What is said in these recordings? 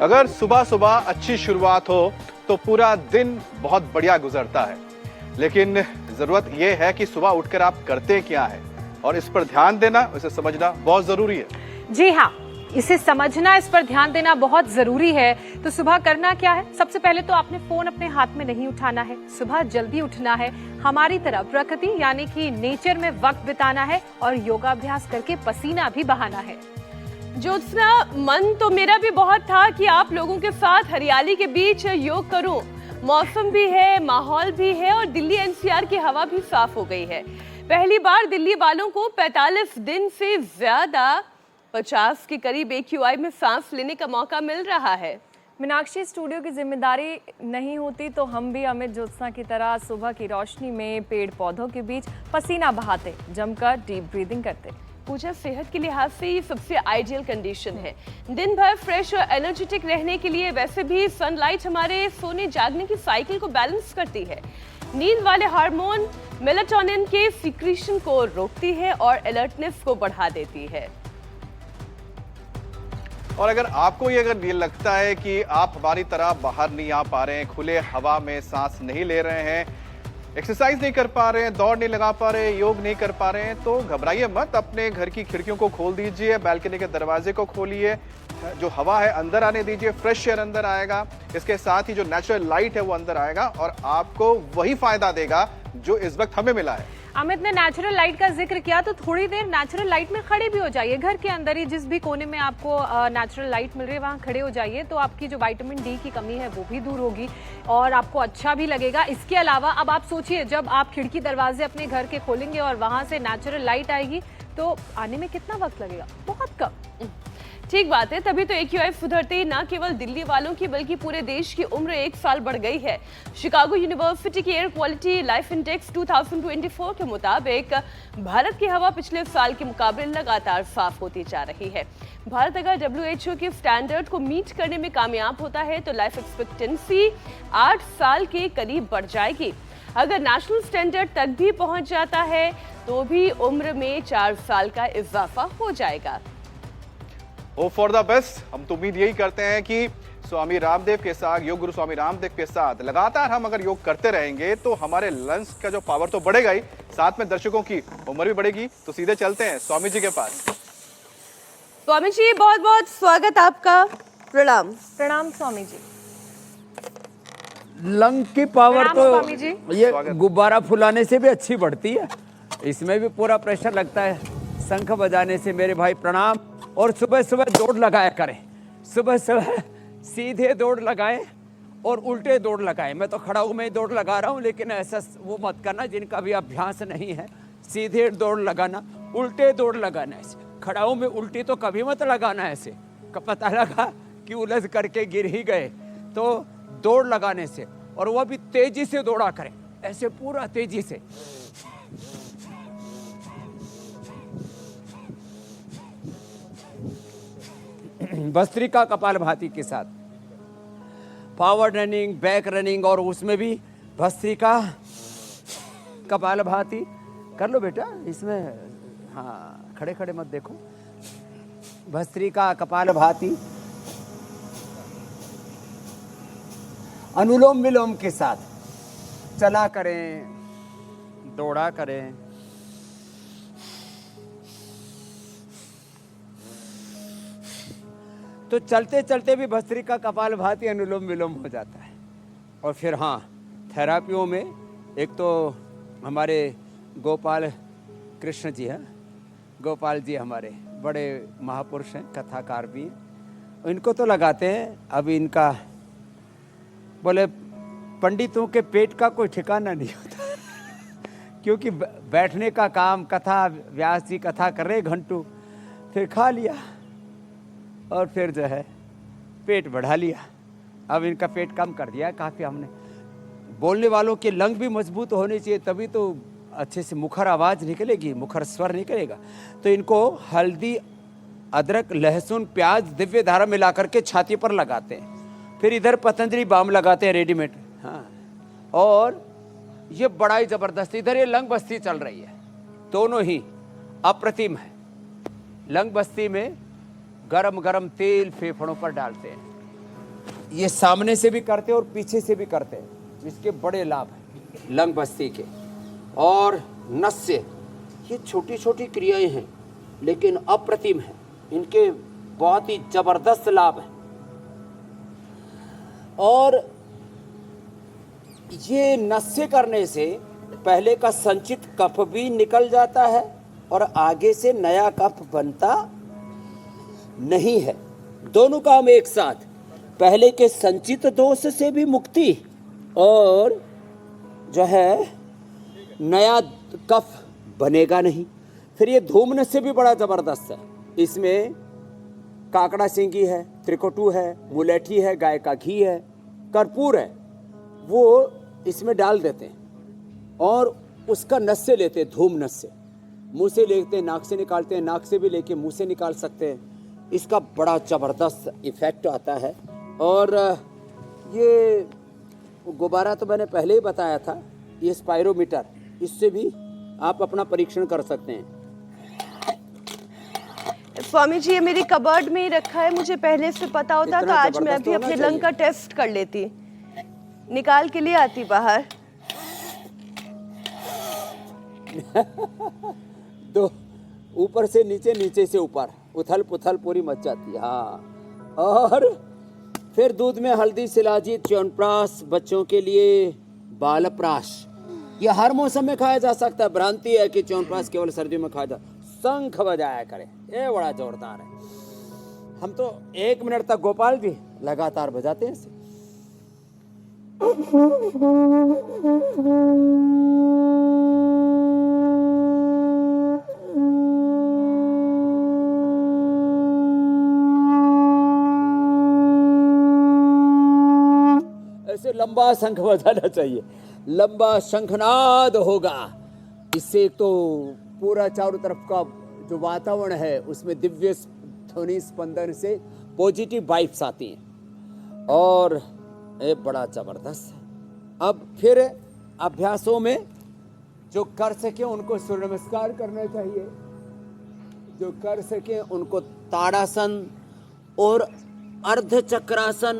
अगर सुबह सुबह अच्छी शुरुआत हो तो पूरा दिन बहुत बढ़िया गुजरता है, लेकिन जरूरत यह है कि सुबह उठकर आप करते क्या हैं और इस पर ध्यान देना, इसे समझना बहुत जरूरी है। जी हाँ, इसे समझना, इस पर ध्यान देना बहुत जरूरी है। तो सुबह करना क्या है? सबसे पहले तो आपने फोन अपने हाथ में नहीं उठाना है। सुबह जल्दी उठना है, हमारी तरह प्रकृति यानी कि नेचर में वक्त बिताना है और योगाभ्यास करके पसीना भी बहाना है। ज्योत्सना, मन तो मेरा भी बहुत था कि आप लोगों के साथ हरियाली के बीच योग करूं। मौसम भी है, माहौल भी है और दिल्ली एनसीआर की हवा भी साफ हो गई है। पहली बार दिल्ली वालों को 45 दिन से ज्यादा 50 के करीब AQI में सांस लेने का मौका मिल रहा है। मीनाक्षी, स्टूडियो की जिम्मेदारी नहीं होती तो हम भी अमित ज्योत्सना की तरह सुबह की रोशनी में पेड़ पौधों के बीच पसीना बहाते, जमकर डीप ब्रीदिंग करते। पूजा, सेहत के लिहाज से ये सबसे आइडियल कंडीशन है। दिन भर फ्रेश और एनर्जेटिक रहने के लिए वैसे भी सनलाइट हमारे सोने जागने की साइकिल को बैलेंस करती है, नींद वाले हार्मोन मेलाटोनिन के सीक्रेशन को रोकती है और अलर्टनेस को बढ़ा देती है। और अगर आपको ये लगता है कि आप हमारी तरह बाहर नहीं आ पा रहे हैं, खुले हवा में सांस नहीं ले रहे हैं, एक्सरसाइज नहीं कर पा रहे हैं, दौड़ नहीं लगा पा रहे हैं, योग नहीं कर पा रहे हैं, तो घबराइए मत। अपने घर की खिड़कियों को खोल दीजिए, बालकनी के दरवाजे को खोलिए, जो हवा है अंदर आने दीजिए, फ्रेश एयर अंदर आएगा। इसके साथ ही जो नेचुरल लाइट है वो अंदर आएगा और आपको वही फायदा देगा जो इस वक्त हमें मिला है। अमित ने नेचुरल लाइट का जिक्र किया, तो थोड़ी देर नेचुरल लाइट में खड़े भी हो जाइए। घर के अंदर ही जिस भी कोने में आपको नेचुरल लाइट मिल रही है वहां खड़े हो जाइए, तो आपकी जो विटामिन डी की कमी है वो भी दूर होगी और आपको अच्छा भी लगेगा। इसके अलावा अब आप सोचिए, जब आप खिड़की दरवाजे अपने घर के खोलेंगे और वहां से नेचुरल लाइट आएगी तो आने में कितना वक्त लगेगा? बहुत कम। ठीक बात है, तभी तो AQI सुधरते ही न केवल दिल्ली वालों की बल्कि पूरे देश की उम्र 1 साल बढ़ गई है। शिकागो यूनिवर्सिटी की एयर क्वालिटी लाइफ इंडेक्स 2024 के मुताबिक भारत की हवा पिछले साल के मुकाबले लगातार साफ होती जा रही है। भारत अगर WHO के स्टैंडर्ड को मीट करने में कामयाब होता है तो लाइफ एक्सपेक्टेंसी 8 साल के करीब बढ़ जाएगी। अगर नेशनल स्टैंडर्ड तक भी पहुंच जाता है तो भी उम्र में 4 साल का इजाफा हो जाएगा। Hope for the best. हम तो उम्मीद यही करते हैं कि स्वामी रामदेव के साथ, योग गुरु स्वामी रामदेव के साथ लगातार हम अगर योग करते रहेंगे तो हमारे लंग्स का जो पावर तो बढ़ेगा ही, साथ में दर्शकों की उम्र भी बढ़ेगी। तो सीधे चलते हैं स्वामी जी के पास। स्वामी जी, बहुत बहुत स्वागत आपका। प्रणाम। प्रणाम स्वामी जी। लंग की पावर तो स्वामी जी। ये गुब्बारा फुलाने से भी अच्छी बढ़ती है, इसमें भी पूरा प्रेशर लगता है। शंख बजाने से मेरे भाई प्रणाम। और सुबह सुबह दौड़ लगाया करें, सुबह सुबह सीधे दौड़ लगाएं और उल्टे दौड़ लगाएं। मैं तो खड़ाऊ में ही दौड़ लगा रहा हूँ, लेकिन ऐसा वो मत करना जिनका भी अभ्यास नहीं है। सीधे दौड़ लगाना, उल्टे दौड़ लगाना। ऐसे खड़ाऊ में उल्टी तो कभी मत लगाना। ऐसे पता लगा कि उलझ करके गिर ही गए, तो दौड़ लगाने से, और वह भी तेजी से दौड़ा करें, ऐसे पूरा तेजी से। भस्त्रिका कपालभाति के साथ फॉरवर्ड रनिंग, बैक रनिंग, और उसमें भी भस्त्रिका कपालभाति कर लो बेटा। इसमें हाँ, खड़े खड़े मत देखो। भस्त्रिका कपालभाति अनुलोम विलोम के साथ चला करें, दौड़ा करें। तो चलते चलते भी भस्त्रिका कपालभाति अनुलोम विलोम हो जाता है। और फिर हाँ, थेरापियों में एक तो हमारे गोपाल कृष्ण जी हैं, गोपाल जी हमारे बड़े महापुरुष हैं, कथाकार भी हैं। इनको तो लगाते हैं। अभी इनका बोले पंडितों के पेट का कोई ठिकाना नहीं होता क्योंकि बैठने का काम, कथा, व्यास जी कथा कर रहे घंटों, फिर खा लिया और फिर जो है पेट बढ़ा लिया। अब इनका पेट कम कर दिया काफ़ी हमने। बोलने वालों के लंग भी मजबूत होने चाहिए, तभी तो अच्छे से मुखर आवाज़ निकलेगी, मुखर स्वर निकलेगा। तो इनको हल्दी, अदरक, लहसुन, प्याज, दिव्य धारा मिला करके छाती पर लगाते हैं। फिर इधर पतंजलि बाम लगाते हैं रेडीमेड। हाँ, और ये बड़ा ही ज़बरदस्त, इधर ये लंग बस्ती चल रही है, दोनों ही अप्रतिम है। लंग बस्ती में गरम गरम तेल फेफड़ों पर डालते हैं, ये सामने से भी करते हैं और पीछे से भी करते हैं, इसके बड़े लाभ हैं लंग बस्ती के। और नस्य, ये छोटी छोटी क्रियाएं हैं लेकिन अप्रतिम हैं, इनके बहुत ही जबरदस्त लाभ हैं। और ये नस्य करने से पहले का संचित कफ भी निकल जाता है और आगे से नया कफ बनता नहीं है। दोनों काम एक साथ, पहले के संचित दोष से भी मुक्ति और जो है नया कफ बनेगा नहीं। फिर ये धूम्र से भी बड़ा जबरदस्त है, इसमें काकड़ा सिंगी है, त्रिकटू है, मुलेठी है, गाय का घी है, कर्पूर है, वो इसमें डाल देते हैं और उसका नस्य लेते हैं, धूम नस्य मुंह से लेते हैं, नाक से निकालते हैं, नाक से भी लेके मुंह से निकाल सकते हैं। इसका बड़ा ज़बरदस्त इफेक्ट आता है। और ये गुब्बारा तो मैंने पहले ही बताया था, ये स्पायरोमीटर, इससे भी आप अपना परीक्षण कर सकते हैं। स्वामी जी, ये मेरी कबर्ड में ही रखा है, मुझे पहले से पता होता तो आज मैं भी अपने लंग का टेस्ट कर लेती, निकाल के लिए आती बाहर। तो ऊपर से नीचे, नीचे से ऊपर, उथल पुथल पूरी मच जाती है। हाँ, और फिर दूध में हल्दी, शिलाजीत, च्यवनप्राश, बच्चों के लिए बालप्राश, ये हर मौसम में खाया जा सकता है। भ्रांति है कि च्यवनप्राश केवल सर्दियों में खाया जा। शंख बजाया करे, ये बड़ा जोरदार है। हम तो 1 मिनट तक गोपाल जी लगातार बजाते हैं इसे। ऐसे लंबा शंख बजाना चाहिए, लंबा शंखनाद होगा। इससे एक तो पूरा चारों तरफ का जो वातावरण है उसमें दिव्य ध्वनि स्पंदन से पॉजिटिव वाइब्स आती हैं और ये बड़ा जबरदस्त है। अब फिर अभ्यासों में जो कर सके उनको सूर्य नमस्कार करना चाहिए, जो कर सके उनको ताड़ासन और अर्ध चक्रासन,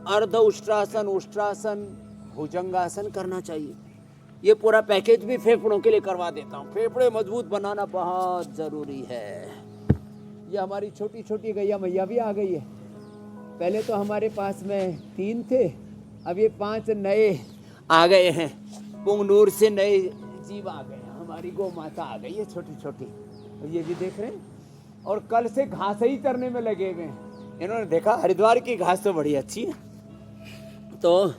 अर्ध उष्ट्रासन, उष्ट्रासन, भुजंगासन करना चाहिए। ये पूरा पैकेज भी फेफड़ों के लिए करवा देता हूँ। फेफड़े मजबूत बनाना बहुत जरूरी है। ये हमारी छोटी छोटी गैया मैया भी आ गई है। पहले तो हमारे पास में 3 थे, अब ये 5 नए आ गए हैं। पुंगनूर से नए जीव आ गए हैं, हमारी गौ माता आ गई है छोटी छोटी, ये भी देख रहे हैं। और कल से घास ही चरने में लगे हुए हैं। इन्होंने देखा हरिद्वार की घास तो बड़ी अच्छी है, तो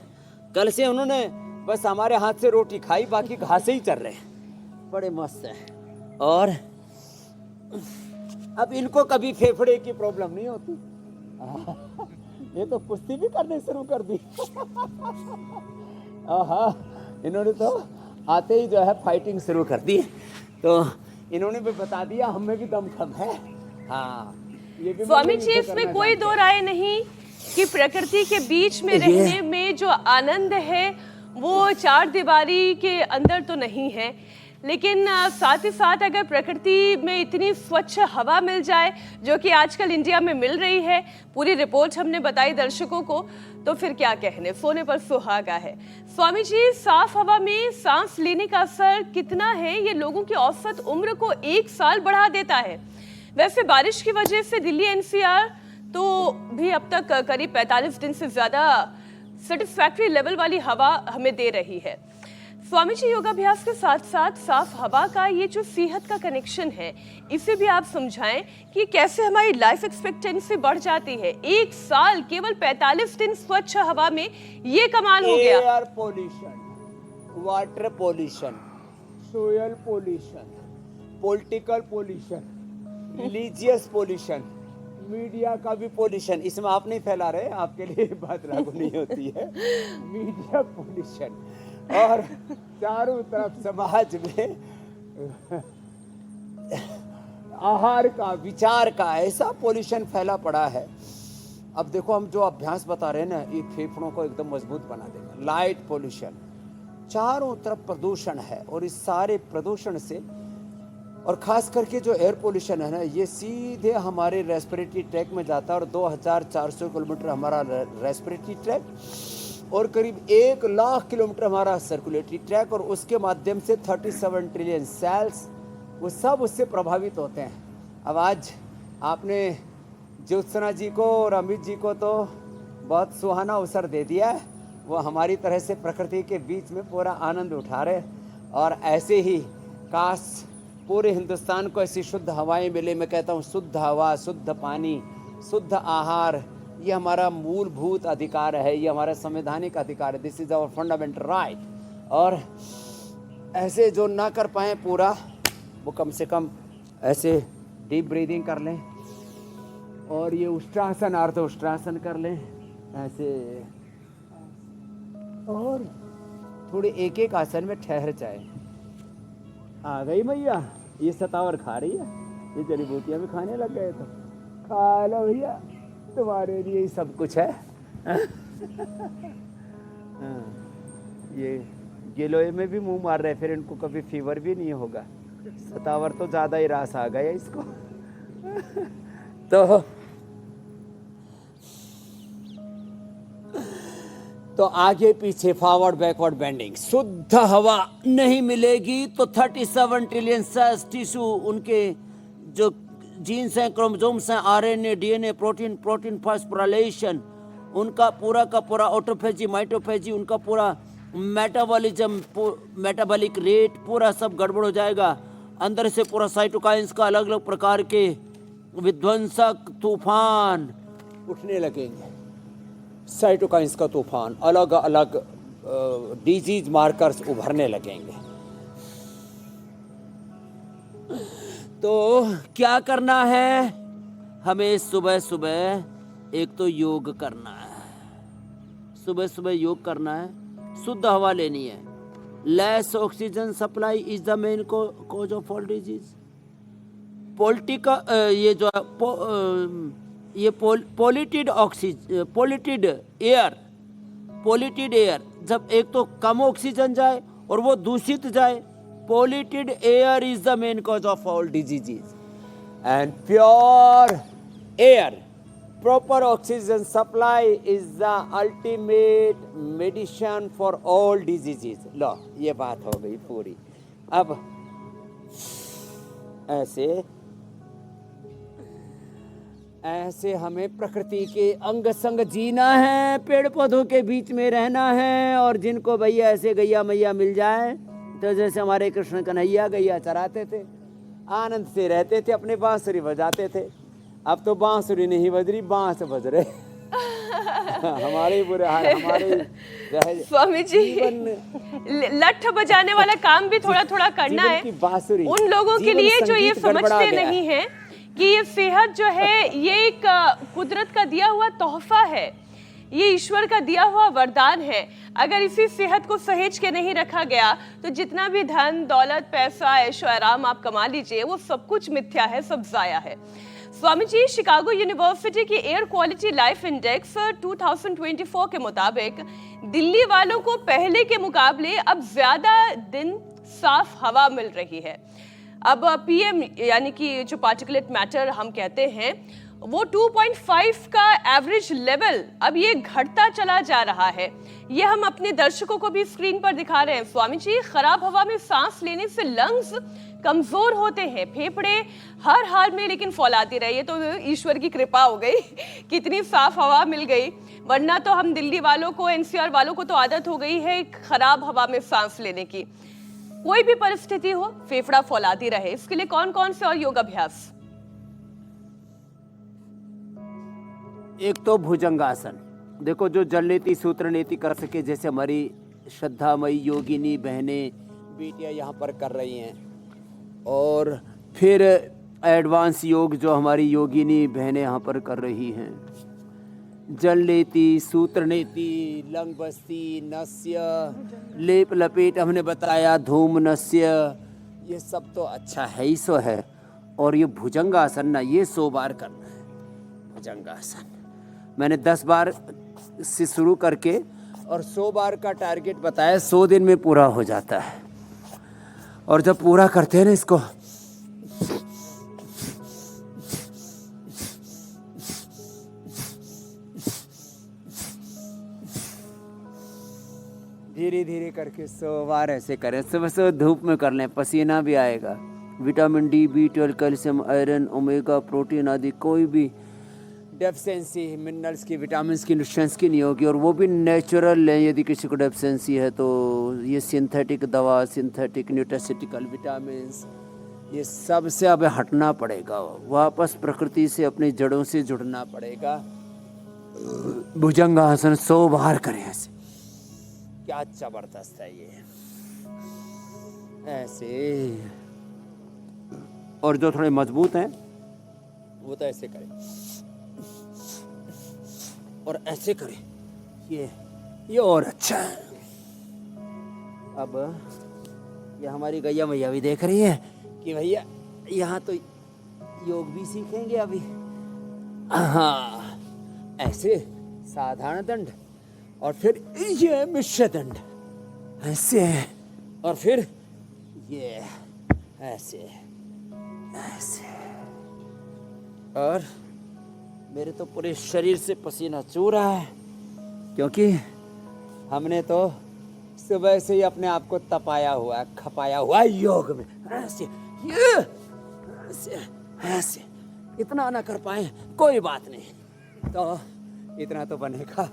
कल से उन्होंने बस हमारे हाथ से रोटी खाई, बाकी घास ही चर रहे हैं, बड़े मस्त हैं। और अब इनको कभी फेफड़े की प्रॉब्लम नहीं होती। ये तो कुश्ती भी करने शुरू कर दी। इन्होंने तो आते ही जो है फाइटिंग शुरू कर दी, तो इन्होंने भी बता दिया हमें भी दम कम है। हाँ, ये भी स्वामी जी, इसमें कोई दो राय नहीं कि प्रकृति के बीच में रहने में जो आनंद है वो 4 दीवारी के अंदर तो नहीं है, लेकिन साथ ही साथ अगर प्रकृति में इतनी स्वच्छ हवा मिल जाए जो कि आजकल इंडिया में मिल रही है, पूरी रिपोर्ट हमने बताई दर्शकों को, तो फिर क्या कहने, सोने पर सुहागा है। स्वामी जी, साफ हवा में सांस लेने का असर कितना है? ये लोगों की औसत उम्र को 1 साल बढ़ा देता है। वैसे बारिश की वजह से दिल्ली एनसीआर तो भी अब तक करीब 45 दिन से ज्यादा सेटिस्फैक्ट्री लेवल वाली हवा हमें दे रही है। स्वामी जी, योगाभ्यास के साथ साथ साफ हवा का ये जो सेहत का कनेक्शन है, इसे भी आप समझाएं कि कैसे हमारी लाइफ एक्सपेक्टेंसी बढ़ जाती है। 1 साल केवल 45 दिन स्वच्छ हवा में, ये कमाल हो गया। Air pollution, water pollution, soil pollution, political pollution, religious pollution, media का भी पोल्यूशन, इसमें आप नहीं फैला रहे, आपके लिए बात लागू नहीं होती है। मीडिया पोल्यूशन और चारों तरफ समाज में आहार का, विचार का ऐसा पोल्यूशन फैला पड़ा है। अब देखो हम जो अभ्यास बता रहे हैं ना, ये फेफड़ों को एकदम मजबूत बना देगा। लाइट पोल्यूशन, चारों तरफ प्रदूषण है और इस सारे प्रदूषण से और ख़ास करके जो एयर पोल्यूशन है ना, ये सीधे हमारे रेस्पिरेटरी ट्रैक में जाता है। और 2400 किलोमीटर हमारा रेस्पिरेटरी ट्रैक और करीब 1 लाख किलोमीटर हमारा सर्कुलेटरी ट्रैक, और उसके माध्यम से 37 ट्रिलियन सेल्स वो सब उससे प्रभावित होते हैं। अब आज आपने ज्योत्सना जी को और अमित जी को तो बहुत सुहाना अवसर दे दिया है। वो हमारी तरह से प्रकृति के बीच में पूरा आनंद उठा रहे, और ऐसे ही काश पूरे हिंदुस्तान को ऐसी शुद्ध हवाएं मिले। मैं कहता हूँ शुद्ध हवा, शुद्ध पानी, शुद्ध आहार, ये हमारा मूलभूत अधिकार है, ये हमारा संवैधानिक अधिकार है। This is our fundamental right. और ऐसे जो ना कर पाएँ पूरा, वो कम से कम ऐसे डीप ब्रीदिंग कर लें, और ये उष्ट्रासन अर्ध उष्ट्रासन कर लें ऐसे, और थोड़े एक एक आसन में ठहर जाए। आ गई मैया, ये सतावर खा रही है, ये जड़ी बूटियाँ भी खाने लग गए तो खा लो भैया, तुम्हारे लिए ही सब कुछ है। ये गिलोय में भी मुंह मार रहे, फिर इनको कभी फीवर भी नहीं होगा। सतावर तो ज़्यादा ही रास आ गया इसको। तो आगे पीछे फॉरवर्ड बैकवर्ड बेंडिंग। शुद्ध हवा नहीं मिलेगी तो 37 ट्रिलियन सेल्स टिश्यू, उनके जो जीन्स हैं, क्रोमोसोम्स हैं, आरएनए, डीएनए, प्रोटीन फास्फोराइलेशन, उनका पूरा का पूरा ऑटोफेजी, माइटोफेजी, उनका पूरा मेटाबॉलिज्म, मेटाबॉलिक रेट पूरा सब गड़बड़ हो जाएगा। अंदर से पूरा साइटोकाइंस का अलग अलग प्रकार के विध्वंसक तूफान उठने लगेंगे। साइटोकाइंस का तूफान, अलग अलग डिजीज मार्कर्स उभरने लगेंगे। तो क्या करना है हमें? सुबह सुबह एक तो योग करना है, सुबह सुबह योग करना है, शुद्ध हवा लेनी है। Less oxygen supply is the main cause of all disease. Polluted oxygen, polluted air, जब एक तो कम ऑक्सीजन जाए और वो दूषित जाए, polluted air is the main cause of all diseases. And pure air, proper oxygen supply is the ultimate medicine for all diseases। लो, ये बात हो गई पूरी। अब ऐसे हमें प्रकृति के अंग संग जीना है, पेड़ पौधों के बीच में रहना है। और जिनको भैया ऐसे गैया मैया मिल जाए, तो जैसे हमारे कृष्ण कन्हैया गैया चराते थे, आनंद से रहते थे, अपने बांसुरी बजाते थे। अब तो बांसुरी नहीं बज रही, बांस बज रहे। हमारे बुरे हाल, हमारे स्वामी जी, लठ बजाने वाला काम भी थोड़ा थोड़ा करना है उन लोगों के लिए जो ये समझते नहीं है कि ये सेहत जो है ये एक कुदरत का दिया हुआ तोहफा है, ये ईश्वर का दिया हुआ वरदान है। अगर इसी सेहत को सहेज के नहीं रखा गया तो जितना भी धन दौलत पैसा ऐशो आराम आप कमा लीजिए, वो सब कुछ मिथ्या है, सब जाया है। स्वामी जी, शिकागो यूनिवर्सिटी की एयर क्वालिटी लाइफ इंडेक्स 2024 के मुताबिक दिल्ली वालों को पहले के मुकाबले अब ज्यादा दिन साफ हवा मिल रही है। अब पीएम यानी कि जो पार्टिकुलेट मैटर हम कहते हैं, वो 2.5 का एवरेज लेवल अब ये घटता चला जा रहा है। ये हम अपने दर्शकों को भी स्क्रीन पर दिखा रहे हैं। स्वामी जी, खराब हवा में सांस लेने से लंग्स कमजोर होते हैं, फेफड़े हर हाल में लेकिन फौलाती रहे। ये तो ईश्वर की कृपा हो गई, कितनी साफ हवा मिल गई, वरना तो हम दिल्ली वालों को, एनसीआर वालों को तो आदत हो गई है खराब हवा में सांस लेने की। कोई भी परिस्थिति हो, फेफड़ा फौलाती रहे, इसके लिए कौन कौन से और योग अभ्यास? एक तो भुजंगासन। देखो, जो जल नीति सूत्र नीति कर सके, जैसे हमारी श्रद्धामयी योगिनी बहनें बेटियां यहाँ पर कर रही हैं, और फिर एडवांस योग जो हमारी योगिनी बहनें यहाँ पर कर रही हैं, जल नीति, सूत्र नीति, लंग बस्ती, नस्य, लेप लपेट हमने बताया, धूम नस्य, ये सब तो अच्छा है ही सो है। और ये भुजंगासन ना, ये 100 बार करना है भुजंगासन। मैंने 10 बार से शुरू करके और 100 बार का टारगेट बताया, 100 दिन में पूरा हो जाता है। और जब पूरा करते हैं ना इसको, धीरे धीरे करके 100 बार ऐसे करें। सुबह सुबह धूप में कर लें, पसीना भी आएगा। Vitamin D, B12, calcium, iron, omega, protein आदि कोई भी डेफिशिएंसी मिनरल्स की, विटामिन्स की, न्यूट्रिएंट्स की नहीं होगी, और वो भी नेचुरल लें। यदि किसी को डेफिशिएंसी है तो ये सिंथेटिक दवा, सिंथेटिक न्यूट्रास्यूटिकल विटामिन्स, ये सब से अब हटना पड़ेगा। वापस प्रकृति से, अपनी जड़ों से जुड़ना पड़ेगा। भुजंगासन 100 बार करें ऐसे। क्या जबरदस्त है ये, ऐसे। और जो थोड़े मजबूत हैं वो तो ऐसे करें और ऐसे करें, ये और अच्छा है। अब ये हमारी गैया मैया भी देख रही है कि भैया यहाँ तो योग भी सीखेंगे अभी। हाँ, ऐसे साधारण दंड, और फिर ये मिश्र दंड ऐसे, और फिर ये ऐसे ऐसे। और मेरे तो पूरे शरीर से पसीना चू रहा है, क्योंकि हमने तो सुबह से ही अपने आप को तपाया हुआ है, खपाया हुआ है योग में। ऐसे ये ऐसे ऐसे। इतना ना कर पाए कोई बात नहीं, तो इतना तो बनेगा,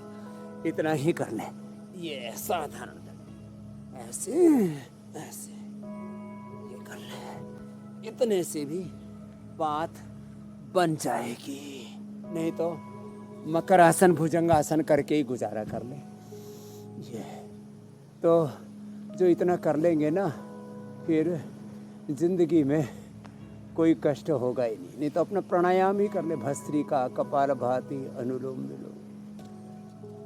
इतना ही कर ले। ये साधारण ऐसे ऐसे ये कर ले, इतने से भी बात बन जाएगी। नहीं तो मकर आसन, भुजंगासन करके ही गुजारा कर ले। ये तो जो इतना कर लेंगे ना, फिर जिंदगी में कोई कष्ट होगा ही नहीं। नहीं तो अपना प्राणायाम ही कर ले, भस्त्रिका, कपालभाति, अनुलोम विलोम।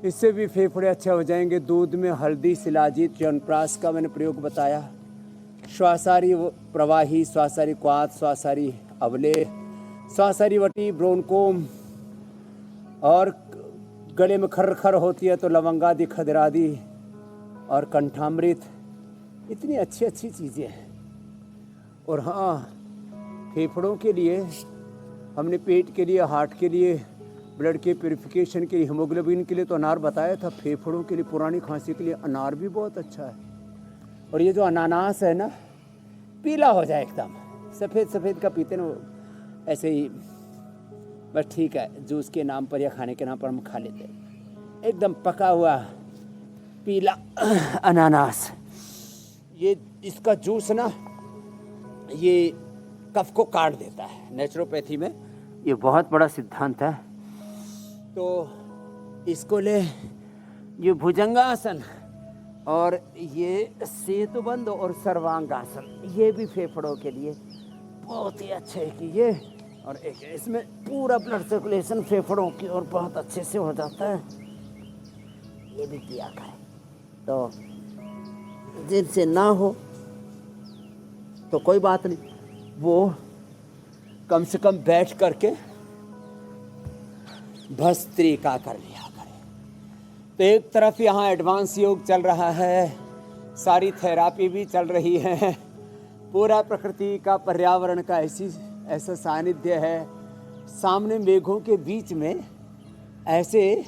इससे भी फेफड़े अच्छे हो जाएंगे। दूध में हल्दी, शिलाजीत, च्यवनप्राश का मैंने प्रयोग बताया। श्वासारी प्रवाही, श्वासारी क्वाथ, श्वासारी अवले, श्वासारी वटी, ब्रोनकोम, और गले में खर होती है तो लवंगादि, खदरादि और कंठामृत। इतनी अच्छी अच्छी चीज़ें हैं। और हाँ, फेफड़ों के लिए हमने पेट के लिए, हार्ट के लिए, ब्लड के प्यूरिफिकेशन के लिए, हीमोग्लोबिन के लिए तो अनार बताया था। फेफड़ों के लिए, पुरानी खांसी के लिए अनार भी बहुत अच्छा है। और ये जो अनानास है ना, पीला हो जाए एकदम, सफ़ेद सफ़ेद का पीते ना ऐसे ही, बस ठीक है, जूस के नाम पर या खाने के नाम पर हम खा लेते हैं। एकदम पका हुआ पीला अनानास, ये इसका जूस ना, ये कफ को काट देता है। नेचुरोपैथी में ये बहुत बड़ा सिद्धांत है। तो इसको ले, ये भुजंगासन और ये सेतुबंध और सर्वांगासन, ये भी फेफड़ों के लिए बहुत ही अच्छे है कि ये। और एक इसमें पूरा ब्लड सर्कुलेशन फेफड़ों की ओर बहुत अच्छे से हो जाता है। ये भी किया करें। तो जिनसे ना हो तो कोई बात नहीं, वो कम से कम बैठ करके भस्त्रिका कर लिया करें। तो एक तरफ यहाँ एडवांस योग चल रहा है, सारी थेरापी भी चल रही है, पूरा प्रकृति का, पर्यावरण का ऐसा सानिध्य है। सामने मेघों के बीच में ऐसे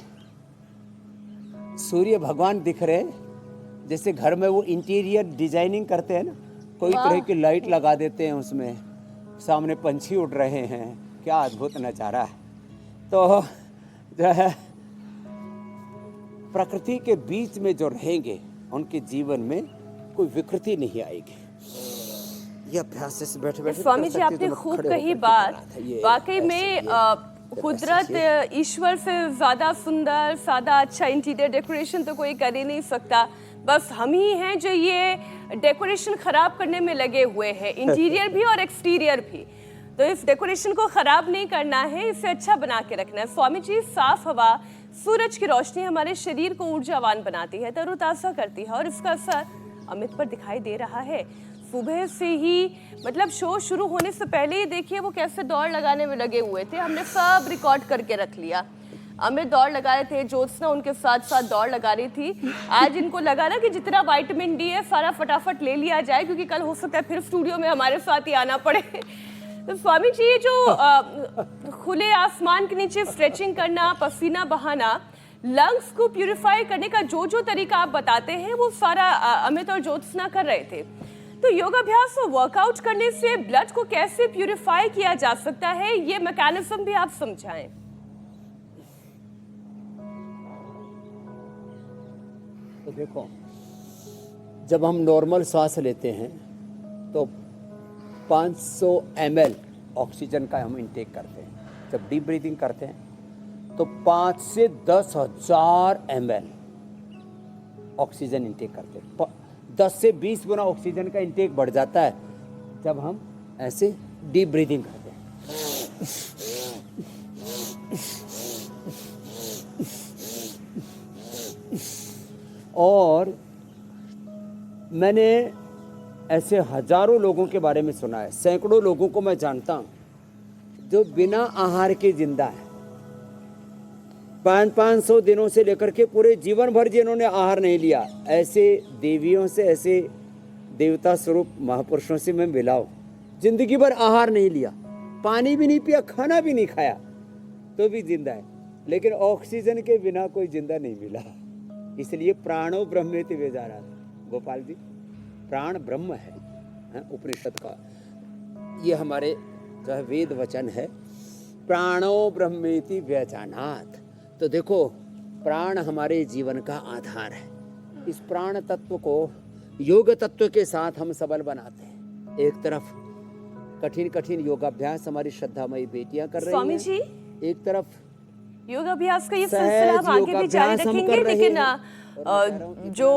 सूर्य भगवान दिख रहे, जैसे घर में वो इंटीरियर डिजाइनिंग करते हैं ना, कोई तरह की लाइट लगा देते हैं उसमें, सामने पंछी उड़ रहे हैं। क्या अद्भुत नज़ारा है। तो जो है, प्रकृति के बीच में जो रहेंगे उनके जीवन में कोई विकृति नहीं आएगी। ये अभ्यास से बैठे बैठे स्वामी जी, आपने खूब कही बात। वाकई में कुदरत, ईश्वर से ज़्यादा सुंदर, ज़्यादा अच्छा इंटीरियर डेकोरेशन तो कोई कर ही नहीं सकता। बस हम ही हैं जो ये डेकोरेशन ख़राब करने में लगे हुए हैं, इंटीरियर भी और एक्सटीरियर भी। तो इस डेकोरेशन को ख़राब नहीं करना है, इसे अच्छा बना के रखना है। स्वामी जी, साफ हवा, सूरज की रोशनी हमारे शरीर को ऊर्जावान बनाती है, तरोताज़ा करती है, और इसका असर अमित पर दिखाई दे रहा है। सुबह से ही, मतलब शो शुरू होने से पहले ही देखिए वो कैसे दौड़ लगाने में लगे हुए थे। हमने सब रिकॉर्ड करके रख लिया। अमित दौड़ लगा रहे थे, ज्योत्सना उनके साथ साथ दौड़ लगा रही थी। आज इनको लगा ना कि जितना विटामिन डी है सारा फटाफट ले लिया जाए, क्योंकि कल हो सकता है फिर स्टूडियो में हमारे साथ ही आना पड़े। तो स्वामी जी, ये जो खुले आसमान के नीचे स्ट्रेचिंग करना, पसीना बहाना, लंग्स को प्यूरिफाई करने का जो तरीका आप बताते हैं वो सारा अमित और ज्योत्सना कर रहे थे। तो योगाभ्यास और वर्कआउट करने से ब्लड को कैसे प्यूरिफाई किया जा सकता है, ये मैकेनिज्म भी आप समझाएं। तो देखो, जब हम नॉर्मल सांस लेते हैं तो 500 ml ऑक्सीजन का हम इंटेक करते हैं। जब डीप ब्रीथिंग करते हैं तो 5 से 10,000 ml ऑक्सीजन इंटेक करते हैं। 10 से 20 गुना ऑक्सीजन का इंटेक बढ़ जाता है जब हम ऐसे डीप ब्रीथिंग करते हैं। और मैंने ऐसे हजारों लोगों के बारे में सुना है, सैकड़ों लोगों को मैं जानता हूं जो बिना आहार के जिंदा है। 500 दिनों से लेकर के पूरे जीवन भर जिन्होंने आहार नहीं लिया, ऐसे देवियों से, ऐसे देवता स्वरूप महापुरुषों से मैं मिला हूं। जिंदगी भर आहार नहीं लिया, पानी भी नहीं पिया, खाना भी नहीं खाया, तो भी जिंदा है। लेकिन ऑक्सीजन के बिना कोई जिंदा नहीं मिला। इसलिए प्राणो ब्रह्मेति वेदारात। गोपाल जी, प्राण ब्रह्म है, उपनिषद का ये हमारे जो है वेद वचन है, प्राणो ब्रह्मेति व्यजानात। तो देखो, प्राण हमारे जीवन का आधार है। इस प्राण तत्व को योग तत्व के साथ हम सबल बनाते हैं। एक तरफ कठिन कठिन योगाभ्यास हमारी श्रद्धामयी बेटियां कर रही हैं, स्वामी जी, एक तरफ योगाभ्यास का ये सिलसिला हम आगे भी जारी रखेंगे, लेकिन जो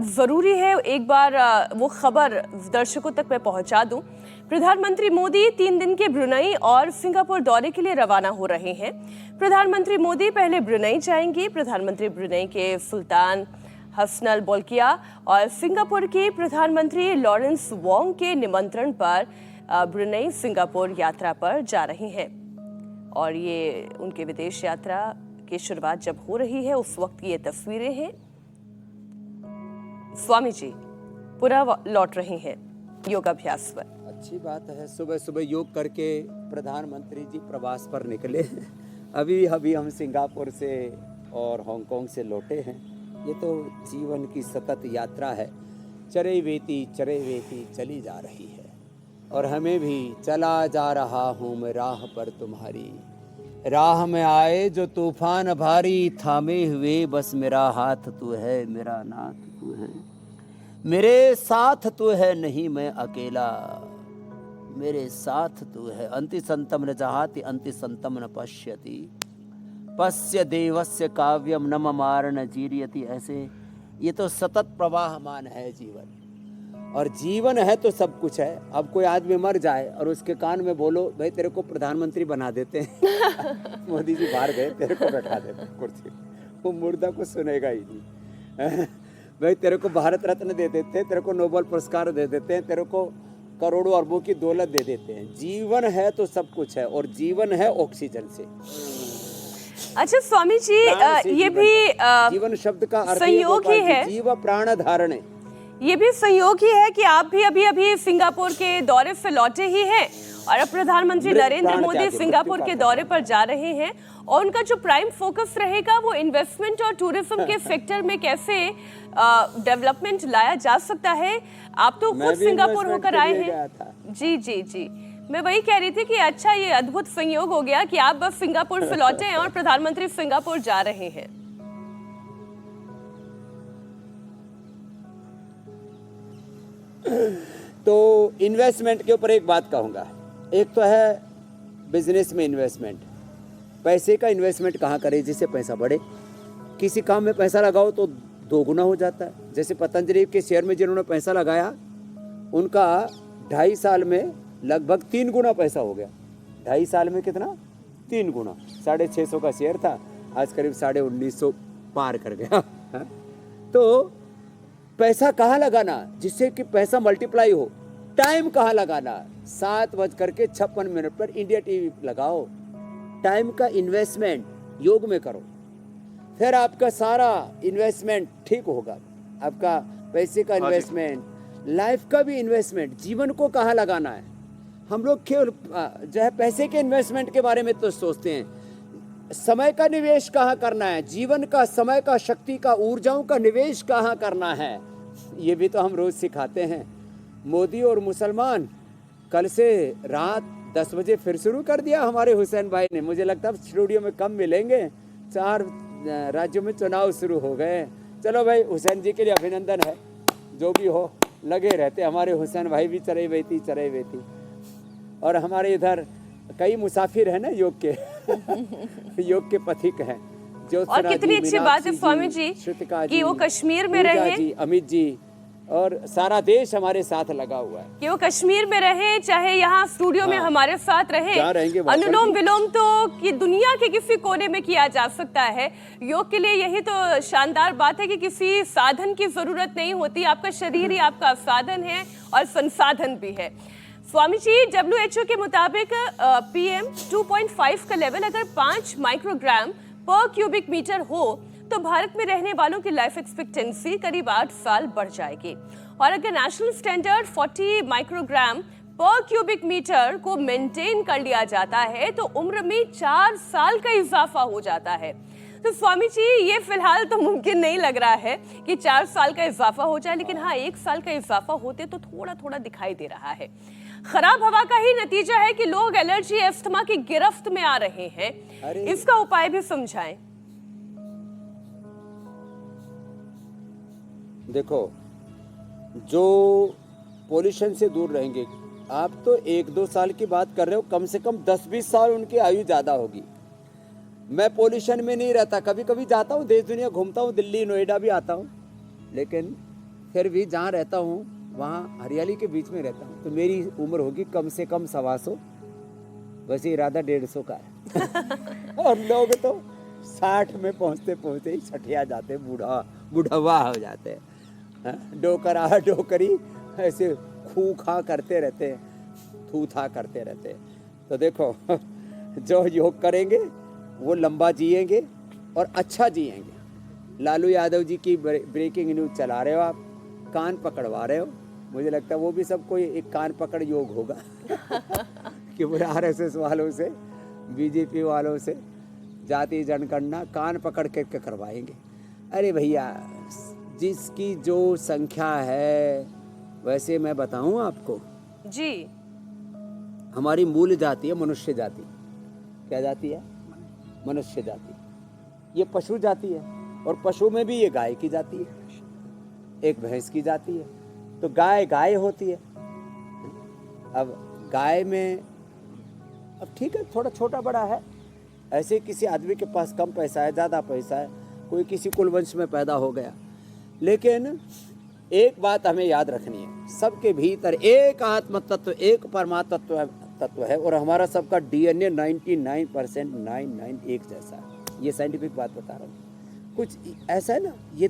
जरूरी है एक बार वो खबर दर्शकों तक मैं पहुंचा दूं। प्रधानमंत्री मोदी 3 दिन के ब्रुनेई और सिंगापुर दौरे के लिए रवाना हो रहे हैं। प्रधानमंत्री मोदी पहले ब्रुनेई जाएंगे। प्रधानमंत्री ब्रुनेई के सुल्तान हसनल बोल्किया और सिंगापुर के प्रधानमंत्री लॉरेंस वोंग के निमंत्रण पर ब्रुनेई सिंगापुर यात्रा पर जा रहे हैं। और ये उनके विदेश यात्रा की शुरुआत जब हो रही है उस वक्त ये तस्वीरें हैं। स्वामी जी पूरा लौट रहे हैं योगाभ्यास पर। अच्छी बात है, सुबह सुबह योग करके प्रधानमंत्री जी प्रवास पर निकले। अभी हम सिंगापुर से और हांगकांग से लौटे हैं। ये तो जीवन की सतत यात्रा है, चरे वेती चली जा रही है। और हमें भी चला जा रहा हूँ मैं राह पर तुम्हारी, राह में आए जो तूफान भारी, थामे हुए बस मेरा हाथ तू है, मेरा नाथ तू है, मेरे साथ तू है, नहीं मैं अकेला, मेरे साथ तू है। अंति संतम न जहाति अंति संतम न पश्यति, पश्य देवस्य काव्यम न ममार न जीर्यति। ऐसे ये तो सतत प्रवाहमान है जीवन, और जीवन है तो सब कुछ है। अब कोई आदमी मर जाए और उसके कान में बोलो भाई तेरे को प्रधानमंत्री बना देते हैं मोदी जी बाहर गए, तेरे को बैठा देते हैं कुर्सी, वो मुर्दा को सुनेगा ही नहीं। भाई तेरे को भारत रत्न दे देते हैं, तेरे को नोबेल पुरस्कार दे देते हैं, तेरे को करोड़ों अरबों की दौलत दे देते हैं। जीवन है तो सब कुछ है, और जीवन है ऑक्सीजन से। अच्छा स्वामी जी, ये भी जीवन शब्द का अर्थ संयोग ही है, जीव प्राण धारण। ये भी संयोग ही है कि आप भी अभी सिंगापुर के दौरे से लौटे ही हैं और अब प्रधानमंत्री नरेंद्र मोदी सिंगापुर के दौरे पर जा रहे हैं। और उनका जो प्राइम फोकस रहेगा वो इन्वेस्टमेंट और टूरिज्म के सेक्टर में कैसे डेवलपमेंट लाया जा सकता है। आप तो खुद सिंगापुर होकर आए हैं। जी, मैं वही कह रही थी कि अच्छा, ये अद्भुत संयोग हो गया कि आप बस सिंगापुर से लौटे हैं और प्रधानमंत्री सिंगापुर जा रहे हैं। तो इन्वेस्टमेंट के ऊपर एक बात कहूँगा। एक तो है बिजनेस में इन्वेस्टमेंट, पैसे का इन्वेस्टमेंट कहाँ करें जिससे पैसा बढ़े। किसी काम में पैसा लगाओ तो 2 गुना हो जाता है। जैसे पतंजलि के शेयर में जिन्होंने पैसा लगाया उनका 2.5 साल में लगभग 3 गुना पैसा हो गया। 2.5 साल में कितना? 3 गुना। 650 का शेयर था, आज करीब 1950 पार कर गया। तो पैसा कहाँ लगाना जिससे कि पैसा मल्टीप्लाई हो? टाइम कहाँ लगाना? 7:56 पर इंडिया टीवी लगाओ। टाइम का इन्वेस्टमेंट योग में करो, फिर आपका सारा इन्वेस्टमेंट ठीक होगा। आपका पैसे का इन्वेस्टमेंट, लाइफ का भी इन्वेस्टमेंट, जीवन को कहाँ लगाना है। हम लोग केवल जो है पैसे के इन्वेस्टमेंट के बारे में तो सोचते हैं, समय का निवेश कहाँ करना है, जीवन का, समय का, शक्ति का, ऊर्जाओं का निवेश कहाँ करना है, ये भी तो हम रोज सिखाते हैं। मोदी और मुसलमान कल से रात 10 बजे फिर शुरू कर दिया हमारे हुसैन भाई ने। मुझे लगता है स्टूडियो में कम मिलेंगे, 4 राज्यों में चुनाव शुरू हो गए। चलो भाई, हुसैन जी के लिए अभिनंदन है, जो भी हो लगे रहते हमारे हुसैन भाई भी चले बेती। और हमारे इधर कई मुसाफिर है ना योग के योग के पथिक हैं, और कितनी अच्छी बात है स्वामी जी कि वो कश्मीर में रहे, अमित जी, और सारा देश हमारे साथ लगा हुआ है कि वो कश्मीर में रहे, चाहे यहाँ स्टूडियो में हमारे साथ रहे। अनुलोम विलोम तो कि दुनिया के किसी कोने में किया जा सकता है। योग के लिए यही तो शानदार बात है कि किसी साधन की जरूरत नहीं होती, आपका शरीर ही आपका साधन है और संसाधन भी है। स्वामी जी, WHO के मुताबिक PM 2.5 का लेवल अगर 5 माइक्रोग्राम पर क्यूबिक मीटर हो तो भारत में रहने वालों की लाइफ एक्सपेक्टेंसी करीब 8 साल बढ़ जाएगी। और अगर नेशनल स्टैंडर्ड 40 माइक्रोग्राम पर क्यूबिक मीटर को मेंटेन कर लिया जाता है तो उम्र में 4 साल का इजाफा हो जाता है। तो स्वामी जी, ये फिलहाल तो मुमकिन नहीं लग रहा है कि 4 साल का इजाफा हो जाए, लेकिन हाँ 1 साल का इजाफा होते तो थोड़ा थोड़ा दिखाई दे रहा है। खराब हवा का ही नतीजा है कि लोग एलर्जी, अस्थमा की गिरफ्त में आ रहे हैं। इसका उपाय भी समझाएं। देखो, जो पोल्यूशन से दूर रहेंगे, आप तो 1-2 साल की बात कर रहे हो, कम से कम 10-20 साल उनकी आयु ज़्यादा होगी। मैं पोल्यूशन में नहीं रहता, कभी कभी जाता हूँ, देश दुनिया घूमता हूँ, दिल्ली नोएडा भी आता हूँ, लेकिन फिर भी जहाँ रहता हूँ वहाँ हरियाली के बीच में रहता हूँ, तो मेरी उम्र होगी कम से कम 125। वैसे इरादा 150 का है और लोग तो 60 में पहुँचते ही सठिया जाते, बुढ़वा हो जाते हैं। डोकरा डोकरी ऐसे खू खा करते रहते, थू था करते रहते। तो देखो, जो योग करेंगे वो लंबा जिएंगे और अच्छा जिएंगे। लालू यादव जी की ब्रेकिंग न्यूज़ चला रहे हो आप, कान पकड़वा रहे हो, मुझे लगता है वो भी सब कोई एक कान पकड़ योग होगा कि वो RSS वालों से, BJP वालों से जाति जनगणना कान पकड़ के करवाएंगे। अरे भैया, जिसकी जो संख्या है, वैसे मैं बताऊं आपको जी, हमारी मूल जाति है मनुष्य जाति। क्या जाति है? मनुष्य जाति। ये पशु जाति है, और पशु में भी ये गाय की जाति है, एक भैंस की जाति है। तो गाय होती है। अब गाय में, अब ठीक है, थोड़ा छोटा बड़ा है, ऐसे किसी आदमी के पास कम पैसा है, ज़्यादा पैसा है, कोई किसी कुलवंश में पैदा हो गया, लेकिन एक बात हमें याद रखनी है, सबके भीतर एक आत्म तत्व, एक परमात्मा तत्व है, और हमारा सबका DNA 99% 99 एक जैसा है। ये साइंटिफिक बात बता रहा हूँ। कुछ ऐसा है ना, ये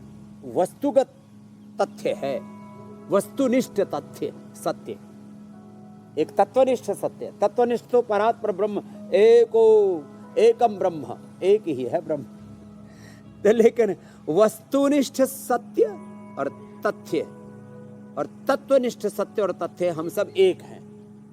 वस्तुगत तथ्य है, वस्तुनिष्ठ तथ्य, सत्य, एक तत्वनिष्ठ सत्य। तत्वनिष्ठ तो परात्पर ब्रह्म, एकम ब्रह्म, एक ही है ब्रह्म। तो लेकिन वस्तुनिष्ठ सत्य और तथ्य और तत्वनिष्ठ सत्य और तथ्य, हम सब एक हैं।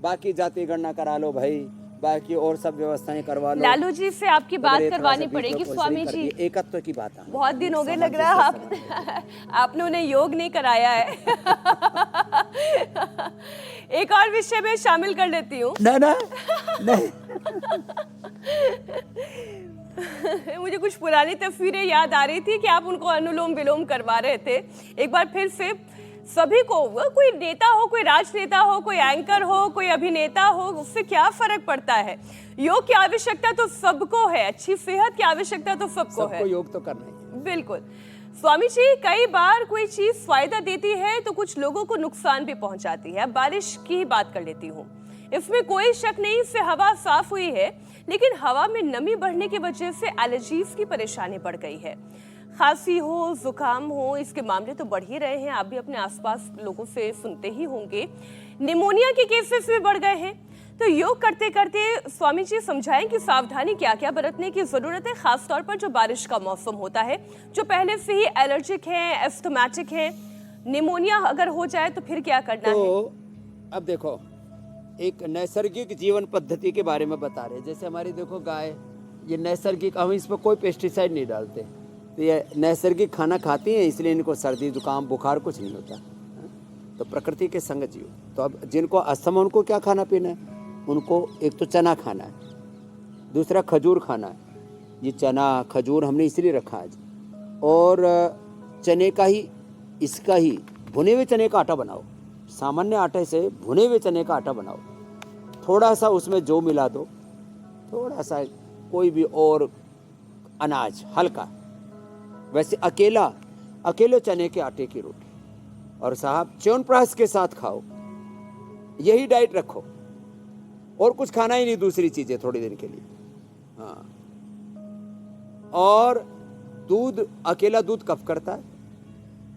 बाकी जाति गणना करा लो भाई, बाकी और सब व्यवस्थाएं करवा लो। लालू जी से आपकी बात करवानी पड़ेगी स्वामी जी, एकत्व की बात है। बहुत दिन हो गए लग रहा है आपने उन्हें योग नहीं कराया है एक और विषय में शामिल कर लेती हूँ। नहीं मुझे कुछ पुरानी तस्वीरें याद आ रही थी कि आप उनको अनुलोम विलोम करवा रहे थे। एक बार फिर से सभी को, कोई नेता हो, कोई राजनेता हो, कोई एंकर हो, कोई अभिनेता हो, उससे क्या फर्क पड़ता है? योग की आवश्यकता तो सबको है, अच्छी सेहत की आवश्यकता तो सबको है, योग तो करना है। बिल्कुल। स्वामी जी, कई बार कोई चीज फायदा देती है तो कुछ लोगों को नुकसान भी पहुंचाती है। अब बारिश की ही बात कर लेती हूँ, इसमें कोई शक नहीं, इससे हवा साफ हुई है, लेकिन हवा में नमी बढ़ने की वजह से एलर्जीज की परेशानी बढ़ गई है। खांसी हो, जुकाम हो, इसके मामले तो बढ़ ही रहे हैं, आप भी अपने आसपास लोगों से सुनते ही होंगे। निमोनिया के केसेस भी बढ़ गए हैं। तो योग करते करते स्वामी जी समझाएं कि सावधानी क्या क्या बरतने की जरूरत है, खासतौर पर जो बारिश का मौसम होता है, जो पहले से ही एलर्जिक है, एस्थमेटिक है, निमोनिया अगर हो जाए तो फिर क्या करना है? अब देखो, एक नैसर्गिक जीवन पद्धति के बारे में बता रहे हैं। जैसे हमारी देखो गाय ये नैसर्गिक, हम इस पर कोई पेस्टिसाइड नहीं डालते, तो ये नैसर्गिक खाना खाती हैं, इसलिए इनको सर्दी जुकाम बुखार कुछ नहीं होता। तो प्रकृति के संग जियो। तो अब जिनको अस्थमा, उनको क्या खाना पीना है? उनको एक तो चना खाना है, दूसरा खजूर खाना है। ये चना खजूर हमने इसलिए रखा आज। और चने का ही, इसका ही भुने हुए चने का आटा बनाओ, सामान्य आटे से भुने हुए चने का आटा बनाओ, थोड़ा सा उसमें जौ मिला दो, थोड़ा सा कोई भी और अनाज हल्का, वैसे अकेले चने के आटे की रोटी, और साहब च्यवनप्राश के साथ खाओ। यही डाइट रखो और कुछ खाना ही नहीं, दूसरी चीजें थोड़ी देर के लिए। हाँ, और दूध, अकेला दूध कफ करता है।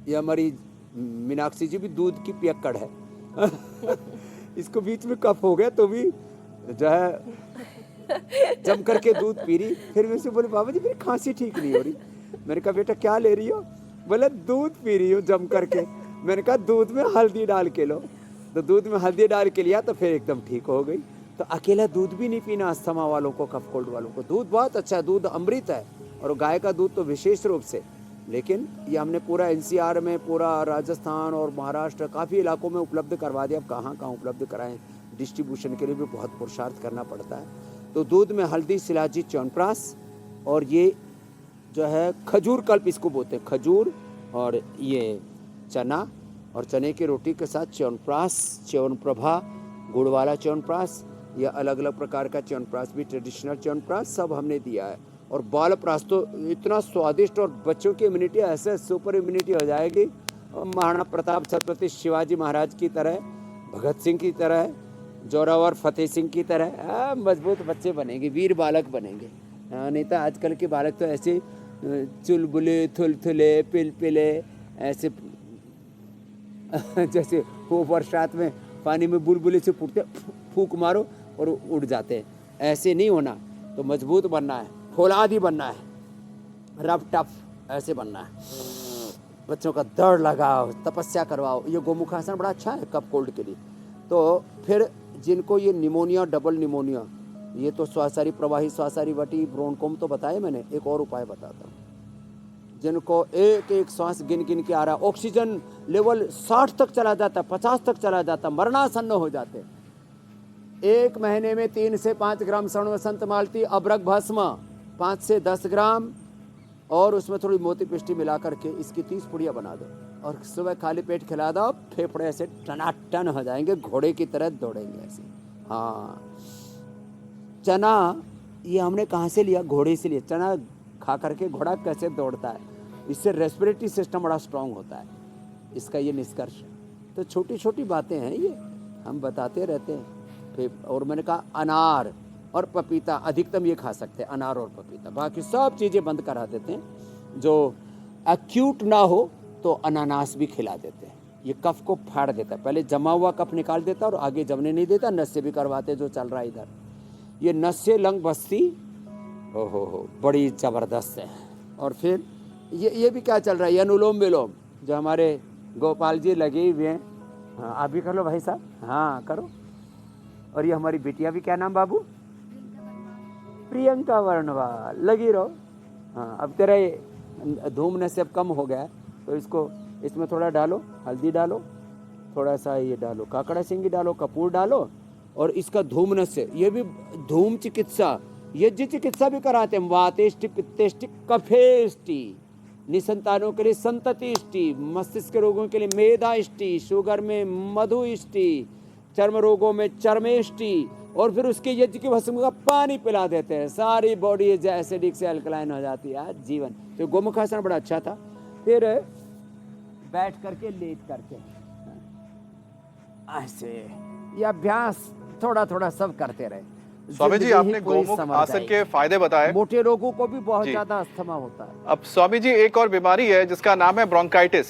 ये हमारी मीनाक्षी जी भी दूध की पियक्कड़ है इसको बीच में कफ हो गया तो भी जो है जम करके दूध पी रही। फिर मैं से बोले बाबा जी मेरी खांसी ठीक नहीं हो रही। मैंने कहा बेटा क्या ले रही हो? बोले दूध पी रही हो जम करके। मैंने कहा दूध में हल्दी डाल के लो, तो दूध में हल्दी डाल के लिया तो फिर एकदम ठीक हो गई। तो अकेला दूध भी नहीं पीना अस्थमा वालों को, कफ कोल्ड वालों को। दूध बहुत अच्छा है, दूध अमृत है, और गाय का दूध तो विशेष रूप से। लेकिन ये हमने पूरा एनसीआर में, पूरा राजस्थान और महाराष्ट्र काफ़ी इलाकों में उपलब्ध करवा दिया। अब कहाँ कहाँ उपलब्ध कराएं, डिस्ट्रीब्यूशन के लिए भी बहुत पुरुषार्थ करना पड़ता है। तो दूध में हल्दी, शिलाजीत, च्यवनप्राश, और ये जो है खजूर कल्प इसको बोलते हैं, खजूर, और ये चना, और चने की रोटी के साथ च्यवनप्राश, च्यवनप्रभा, गुड़ वाला च्यवनप्राश, या अलग अलग प्रकार का च्यवनप्राश भी, ट्रेडिशनल च्यवनप्राश सब हमने दिया है। और बालप्राश तो इतना स्वादिष्ट, और बच्चों की इम्यूनिटी ऐसे सुपर इम्यूनिटी हो जाएगी, महाराणा प्रताप छत्रपति शिवाजी महाराज की तरह, भगत सिंह की तरह, जोरावर फतेह सिंह की तरह मजबूत बच्चे बनेंगे, वीर बालक बनेंगे। नहीं तो आजकल के बालक तो ऐसे चुलबुले, थुलथुले, पिलपिले, ऐसे जैसे वो बरसात में पानी में बुलबुले से फूटते, फूंक मारो और उड़ जाते हैं। ऐसे नहीं होना, तो मजबूत बनना है, फौलादी बनना है, रफ टफ ऐसे बनना है। बच्चों का दौड़ लगाओ, तपस्या करवाओ। ये गोमुखासन बड़ा अच्छा है कफ कोल्ड के लिए। तो फिर जिनको ये निमोनिया, डबल निमोनिया, ये तो श्वासारी प्रवाही, श्वासारी वटी, ब्रोनकोम तो बताया मैंने। एक और उपाय बताता हूँ। जिनको एक एक श्वास गिन गिन के आ रहा, ऑक्सीजन लेवल 60 तक चला जाता, 50 तक चला जाता, मरणासन्न हो जाते, 1 महीने में 3 से 5 ग्राम स्वर्ण वसंत मालती अबरक भस्म 5 से 10 ग्राम, और उसमें थोड़ी मोती पिष्टी मिला करके इसकी 30 पुड़िया बना दो, और सुबह खाली पेट खिला दो। फेफड़े ऐसे टनाटन हो जाएंगे, घोड़े की तरह दौड़ेंगे ऐसे। हाँ, चना ये हमने कहाँ से लिया? घोड़े से लिया। चना खा करके घोड़ा कैसे दौड़ता है, इससे रेस्पिरेटरी सिस्टम बड़ा स्ट्रांग होता है, इसका ये निष्कर्ष। तो छोटी छोटी बातें हैं ये, हम बताते रहते हैं। फिर और मैंने कहा अनार और पपीता अधिकतम ये खा सकते हैं, अनार और पपीता। बाकी सब चीज़ें बंद करा देते हैं। जो एक्यूट ना हो तो अनानास भी खिला देते हैं, ये कफ को फाड़ देता है, पहले जमा हुआ कफ निकाल देता है और आगे जमने नहीं देता। नस भी करवाते जो चल रहा है इधर, ये नस से लंग बस्ती हो बड़ी ज़बरदस्त है। और फिर ये भी क्या चल रहा है, ये अनुलोम विलोम जो हमारे गोपाल जी लगे हुए हैं। हाँ, आप भी कर लो भाई साहब, हाँ करो। और ये हमारी बिटिया भी, क्या नाम बाबू? प्रियंका वर्णवाल, लगी रहो। हाँ, अब तेरा ये धूमने से अब कम हो गया है, तो इसको इसमें थोड़ा डालो, हल्दी डालो, थोड़ा सा ये डालो, काकड़ा सिंगी डालो, कपूर डालो, और इसका धूमने से, ये भी धूम चिकित्सा, यज्ञ चिकित्सा भी कराते हैं। वातेष्टि, पित्तेष्टि, कफेष्टि, निसंतानों के लिए संततिष्टि, मस्तिष्क रोगों के लिए मेधाष्टि, शुगर में मधुष्टि, चर्म रोगों में चर्मेष्टि, और फिर उसके यज्ञ के भस्म का पानी पिला देते हैं। सारी बॉडी एसिडिक से अल्कलाइन हो जाती है आज जीवन। तो गोमुखासन बड़ा अच्छा था। फिर बैठ करके, लेट करके, ऐसे ये अभ्यास थोड़ा थोड़ा सब करते रहे। स्वामी जी, आपने गोमुख आसन के फायदे बताए। मोटे लोगों को भी बहुत ज्यादा अस्थमा होता है। अब स्वामी जी, एक और बीमारी है जिसका नाम है ब्रोंकाइटिस।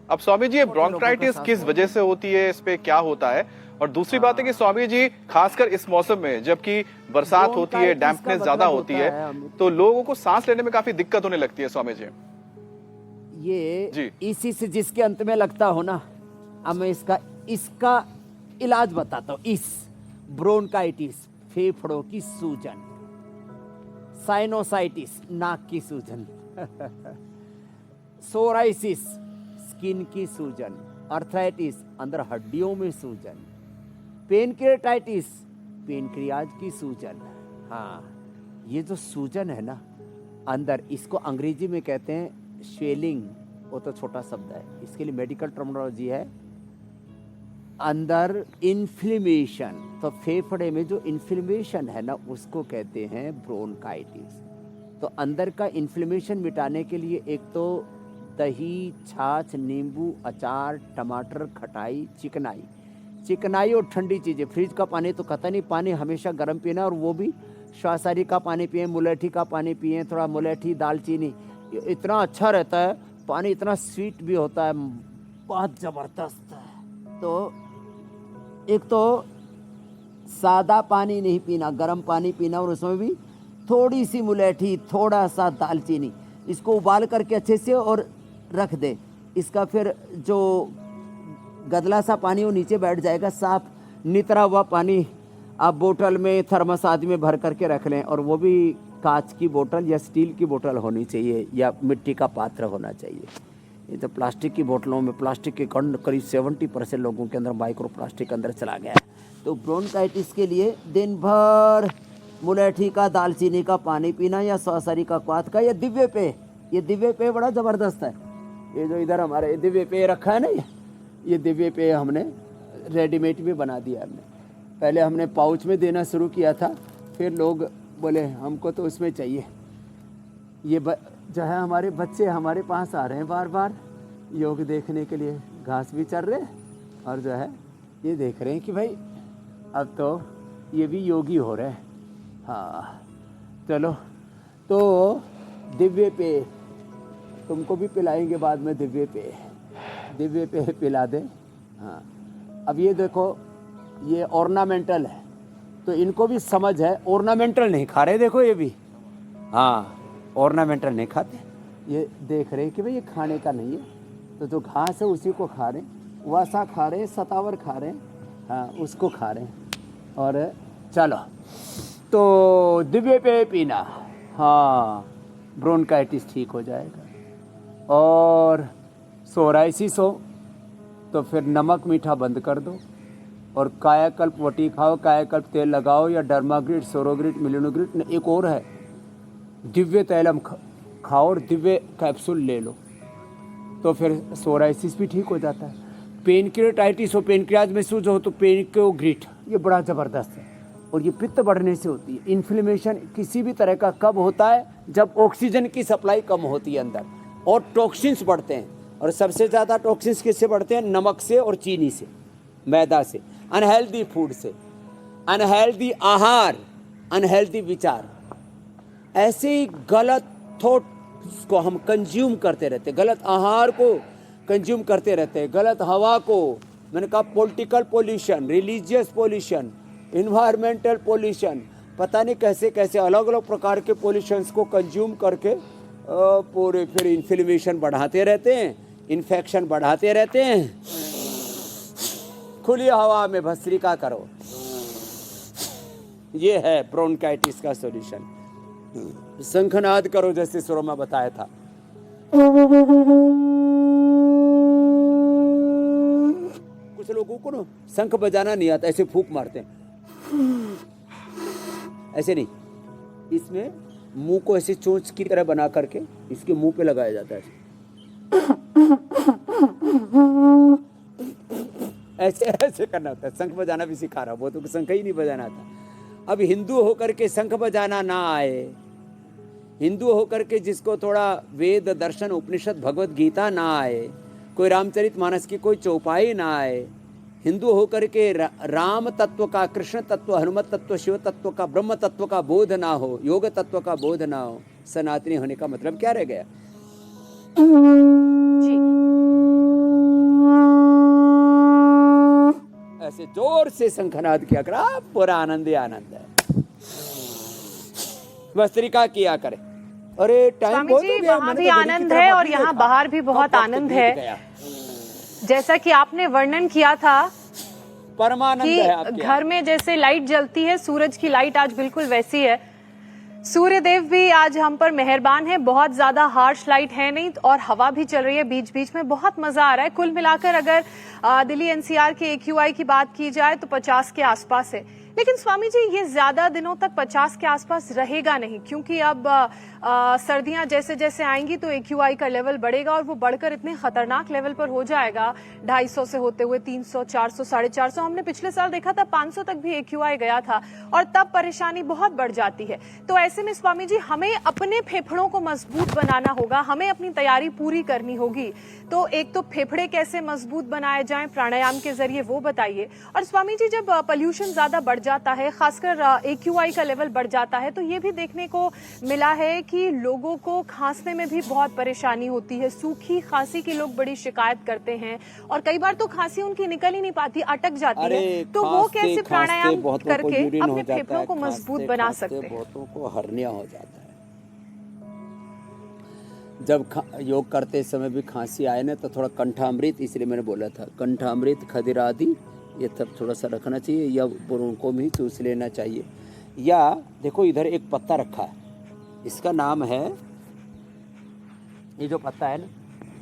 अब स्वामी जी, ये ब्रोंकाइटिस किस वजह से होती है, इस पे क्या होता है? और दूसरी बात है कि स्वामी जी, खासकर इस मौसम में जबकि बरसात होती है, डैम्पनेस ज्यादा होती है, तो लोगों को सांस लेने में काफी दिक्कत होने लगती है स्वामी जी। ये इसी से जिसके अंत में लगता हो ना, अब मैं इसका इलाज बताता हूँ। इस ब्रोंकाइटिस, फेफड़ों की सूजन, साइनोसाइटिस नाक की सूजन, सोराइसिस स्किन की सूजन, अर्थराइटिस अंदर हड्डियों में सूजन, पेनक्रियाटाइटिस पेनक्रियाज की सूजन। हाँ, ये जो सूजन है ना अंदर, इसको अंग्रेजी में कहते हैं स्वेलिंग, वो तो छोटा शब्द है, इसके लिए मेडिकल टर्मिनोलॉजी है अंदर इन्फ्लेमेशन। तो फेफड़े में जो इन्फ्लेमेशन है ना उसको कहते हैं ब्रोंकाइटिस। तो अंदर का इन्फ्लेमेशन मिटाने के लिए एक तो दही, छाछ, नींबू, अचार, टमाटर, खटाई, चिकनाई और ठंडी चीज़ें। फ्रिज का पानी तो कतई नहीं, पानी हमेशा गर्म पीना, और वो भी श्वासारी का पानी पिए, मुलेठी का पानी पिए, थोड़ा मुलेठी, दालचीनी, इतना अच्छा रहता है पानी, इतना स्वीट भी होता है, बहुत ज़बरदस्त है। तो एक तो सादा पानी नहीं पीना, गर्म पानी पीना, और उसमें भी थोड़ी सी मुलेठी, थोड़ा सा दालचीनी, इसको उबाल करके अच्छे से और रख दे। इसका फिर जो गदला सा पानी वो नीचे बैठ जाएगा, साफ नितरा हुआ पानी आप बोतल में, थर्मस आदि में भर करके रख लें, और वो भी कांच की बोतल या स्टील की बोतल होनी चाहिए, या मिट्टी का पात्र होना चाहिए। ये तो प्लास्टिक की बोतलों में प्लास्टिक के कण करीब 70% लोगों के अंदर माइक्रो प्लास्टिक अंदर चला गया है। तो ब्रोंकाइटिस के लिए दिन भर मुलेठी का, दालचीनी का पानी पीना, या सौसरी का, क्वाथ का, या दिव्य पेय। ये दिव्य पेय बड़ा ज़बरदस्त है। ये जो इधर हमारे दिव्य पेय रखा है ना, ये दिव्य पेय हमने रेडीमेड भी बना दिया हमने। पहले हमने पाउच में देना शुरू किया था, फिर लोग बोले हमको तो उसमें चाहिए। ये जो है हमारे बच्चे हमारे पास आ रहे हैं बार बार योग देखने के लिए, घास भी चर रहे हैं, और जो है ये देख रहे हैं कि भाई अब तो ये भी योगी हो रहे हैं। हाँ चलो, तो दिव्य पेय तुमको भी पिलाएंगे बाद में, दिव्य पेय पिला दें। हाँ, अब ये देखो, ये ऑर्नामेंटल है, तो इनको भी समझ है, ऑर्नामेंटल नहीं खा रहे, देखो ये भी, हाँ ऑर्नामेंटल नहीं खाते, ये देख रहे हैं कि भाई ये खाने का नहीं है, तो जो घास है उसी को खा रहे हैं, वासा खा रहे हैं, सतावर खा रहे हैं, हाँ उसको खा रहे हैं। और चलो, तो दिव्य पेय पीना, हाँ ब्रोंकाइटिस ठीक हो जाएगा। और सोराइसिस हो तो फिर नमक मीठा बंद कर दो, और कायाकल्प वटी खाओ, कायाकल्प तेल लगाओ, या डर्माग्रिड, सोरोग्रिड, मिलिनोग्रिड, एक और है दिव्य तैलम खाओ, और दिव्य कैप्सूल ले लो, तो फिर सोराइसिस भी ठीक हो जाता है। पेनक्रियाटाइटिस हो, पेनक्रियाज में सूज हो, तो पेनक्रियोग्रिड, ये बड़ा ज़बरदस्त है, और ये पित्त बढ़ने से होती है। इन्फ्लेमेशन किसी भी तरह का कब होता है? जब ऑक्सीजन की सप्लाई कम होती है अंदर, और टॉक्सिन्स बढ़ते हैं, और सबसे ज़्यादा टॉक्सिन्स किससे बढ़ते हैं? नमक से और चीनी से, मैदा से, अनहेल्दी फूड से, अनहेल्दी आहार, अनहेल्दी विचार, ऐसे ही गलत थॉट्स को हम कंज्यूम करते रहते, गलत आहार को कंज्यूम करते रहते, गलत हवा को, मैंने कहा political pollution, religious pollution, environmental pollution, पता नहीं कैसे कैसे अलग अलग प्रकार के पोल्यूशंस को कंज्यूम करके पूरे फिर इन्फ्लेमेशन बढ़ाते रहते हैं, इन्फेक्शन बढ़ाते रहते हैं। खुली हवा में भस्त्रिका करो, ये है ब्रोंकाइटिस का सॉल्यूशन। शंखनाद करो, जैसे शुरू में बताया था। कुछ लोगों को ना शंख बजाना नहीं आता, ऐसे फूंक मारते हैं, ऐसे नहीं, इसमें मुंह को ऐसे चोंच की तरह बना करके इसके मुंह पे लगाया जाता है, ऐसे ऐसे करना होता है। शंख बजाना भी सिखा रहा, वो तो शंख ही नहीं बजाना आता। अब हिंदू होकर के शंख बजाना ना आए, हिंदू होकर के जिसको थोड़ा वेद, दर्शन, उपनिषद, भगवत गीता ना आए, कोई रामचरितमानस की कोई चौपाई ना आए, हिंदू होकर के राम तत्व का, कृष्ण तत्व, हनुमत तत्व, शिव तत्व का, ब्रह्म तत्व का बोध ना हो, योग तत्व का बोध ना हो, सनातनी होने का मतलब क्या रह गया? ऐसे जोर से शंखनाद किया कर, पूरा आनंद ही आनंद है। भस्त्रिका किया करे। अरे टाइम बहुत हो गया, वहाँ भी आनंद है और यहाँ बाहर भी बहुत आनंद है। जैसा कि आपने वर्णन किया था, परमानंद है आपके घर में जैसे लाइट जलती है, सूरज की लाइट आज बिल्कुल वैसी है। सूर्यदेव भी आज हम पर मेहरबान है, बहुत ज्यादा हार्श लाइट है नहीं और हवा भी चल रही है बीच बीच में, बहुत मजा आ रहा है। कुल मिलाकर अगर दिल्ली एनसीआर के AQI की बात की जाए तो 50 के आसपास है। लेकिन स्वामी जी ये ज्यादा दिनों तक 50 के आसपास रहेगा नहीं, क्योंकि अब सर्दियां जैसे जैसे आएंगी तो AQI का लेवल बढ़ेगा और वो बढ़कर इतने खतरनाक लेवल पर हो जाएगा 250 से होते हुए 300, 400, 450। हमने पिछले साल देखा था 500 तक भी AQI गया था और तब परेशानी बहुत बढ़ जाती है। तो ऐसे में स्वामी जी हमें अपने फेफड़ों को मजबूत बनाना होगा, हमें अपनी तैयारी पूरी करनी होगी। तो एक तो फेफड़े कैसे मजबूत बनाए जाएं प्राणायाम के जरिए वो बताइए। और स्वामी जी जब पोल्यूशन ज्यादा बढ़ जाता है, खासकर AQI का लेवल बढ़ जाता है, तो ये भी देखने को मिला है कि लोगों को खांसने में भी बहुत परेशानी होती है। सूखी खांसी की लोग बड़ी शिकायत करते हैं और कई बार तो खांसी उनकी निकल ही नहीं पाती, अटक जाती है। तो वो कैसे प्राणायाम करके अपने फेफड़ों को मजबूत बना सकते हैं? बहुतों को हर्निया हो जाता है। जब योग करते समय भी खांसी आए ना तो थोड़ा कंठामृत, इसलिए मैंने बोला था कंठामृत, खदिरादि ये सब थोड़ा सा रखना चाहिए या उनको भी चूस लेना चाहिए। या देखो इधर एक पत्ता रखा है, इसका नाम है, ये जो पत्ता है ना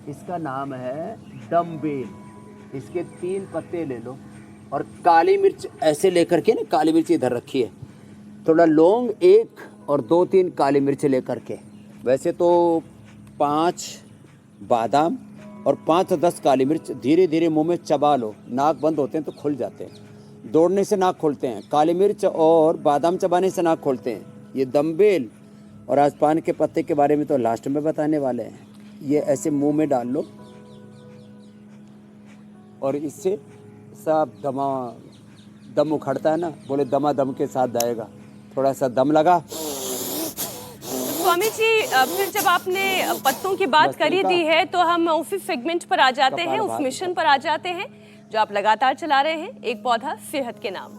इसका नाम है डम्बेल। इसके 3 पत्ते ले लो और काली मिर्च ऐसे लेकर के ना, काली मिर्च इधर रखी है, थोड़ा लौंग 1 और 2-3 काली मिर्च लेकर के, वैसे तो 5 बादाम और 5-10 काली मिर्च धीरे धीरे मुंह में चबा लो। नाक बंद होते हैं तो खुल जाते हैं, दौड़ने से नाक खुलते हैं, काली मिर्च और बादाम चबाने से नाक खुलते हैं। ये दम्बेल और आसपान के पत्ते के बारे में तो लास्ट में बताने वाले हैं। ये ऐसे मुंह में डाल लो और इससे सब दम उखड़ता है ना, बोले दमा दम के साथ जाएगा। थोड़ा सा दम लगा। स्वामी जी फिर जब आपने पत्तों की बात करी दी है तो हम उसी सेगमेंट पर आ जाते हैं, उस मिशन पर आ जाते हैं जो आप लगातार चला रहे हैं, एक पौधा सेहत के नाम।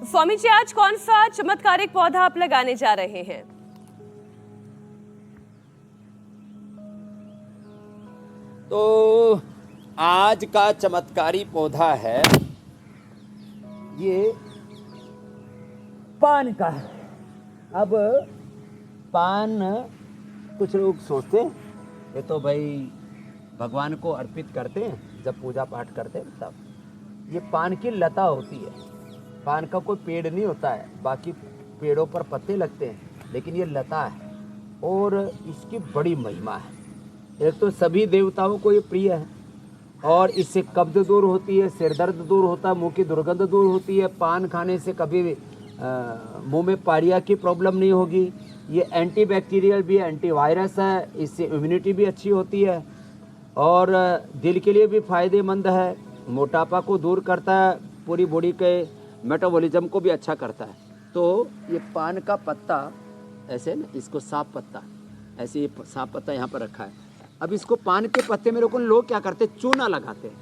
स्वामी जी आज कौन सा चमत्कारिक पौधा आप लगाने जा रहे हैं? तो आज का चमत्कारी पौधा है ये पान का है। अब पान कुछ लोग सोचते हैं ये तो भाई भगवान को अर्पित करते हैं जब पूजा पाठ करते हैं तब। ये पान की लता होती है, पान का कोई पेड़ नहीं होता है, बाकी पेड़ों पर पत्ते लगते हैं, लेकिन ये लता है और इसकी बड़ी महिमा है। एक तो सभी देवताओं को ये प्रिय है और इससे कब्ज दूर होती है, सिर दर्द दूर होता है, मुंह की दुर्गंध दूर होती है। पान खाने से कभी मुंह में पारिया की प्रॉब्लम नहीं होगी। ये एंटीबैक्टीरियल भी है, एंटीवायरस है, इससे इम्यूनिटी भी अच्छी होती है और दिल के लिए भी फायदेमंद है, मोटापा को दूर करता है, पूरी बॉडी के मेटाबॉलिज्म को भी अच्छा करता है। तो ये पान का पत्ता ऐसे ना, इसको साफ पत्ता, ऐसे ये साफ पत्ता यहाँ पर रखा है। अब इसको पान के पत्ते में रोकने लोग क्या करते हैं, चूना लगाते हैं।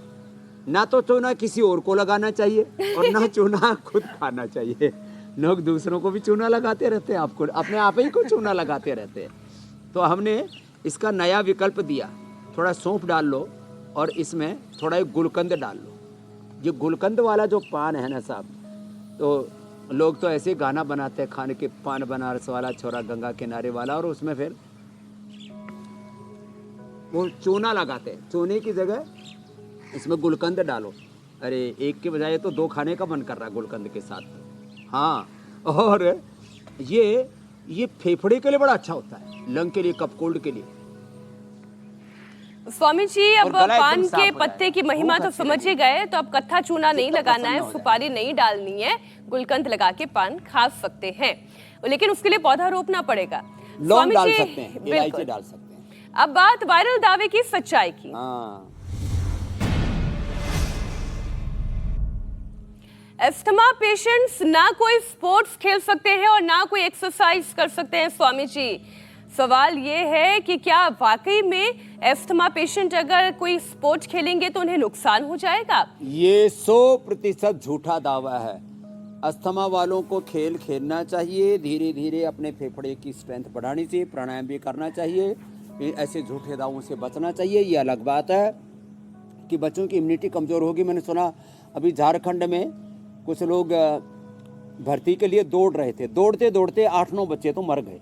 ना तो चूना किसी और को लगाना चाहिए और ना चूना खुद खाना चाहिए। लोग दूसरों को भी चूना लगाते रहते हैं, आपको अपने आप ही को चूना लगाते रहते हैं। तो हमने इसका नया विकल्प दिया, थोड़ा सौंफ डाल लो और इसमें थोड़ा एक गुलकंद डाल लो। ये गुलकंद वाला जो पान है ना साहब, तो लोग तो ऐसे गाना बनाते हैं, खाने के पान बनारस वाला छोरा गंगा किनारे वाला, और उसमें फिर वो चूना लगाते हैं। चूने की जगह इसमें गुलकंद डालो। अरे एक के बजाय तो 2 खाने का मन कर रहा है गुलकंद के साथ। हाँ, और ये फेफड़े के लिए बड़ा अच्छा होता है, लंग के लिए, कफ कोल्ड के लिए। स्वामी जी अब पान के पत्ते की महिमा तो समझ ही गए, तो अब कत्था चूना नहीं लगाना है, सुपारी नहीं डालनी है, गुलकंद लगा के पान खा सकते हैं, लेकिन उसके लिए पौधा रोपना पड़ेगा। लौंग डाल सकते हैं, इलायची डाल सकते हैं। अब बात वायरल दावे की सच्चाई की। अस्थमा पेशेंट्स ना कोई स्पोर्ट्स खेल सकते हैं और ना कोई एक्सरसाइज कर सकते हैं। स्वामी जी सवाल ये है कि क्या वाकई में अस्थमा पेशेंट अगर कोई स्पोर्ट्स खेलेंगे तो उन्हें नुकसान हो जाएगा? ये 100% झूठा दावा है। अस्थमा वालों को खेल खेलना चाहिए, धीरे धीरे अपने फेफड़े की स्ट्रेंथ बढ़ानी चाहिए, प्राणायाम भी करना चाहिए, ऐसे झूठे दावों से बचना चाहिए। ये अलग बात है कि बच्चों की इम्यूनिटी कमज़ोर होगी। मैंने सुना अभी झारखंड में कुछ लोग भर्ती के लिए दौड़ रहे थे, दौड़ते दौड़ते 8-9 बच्चे तो मर गए।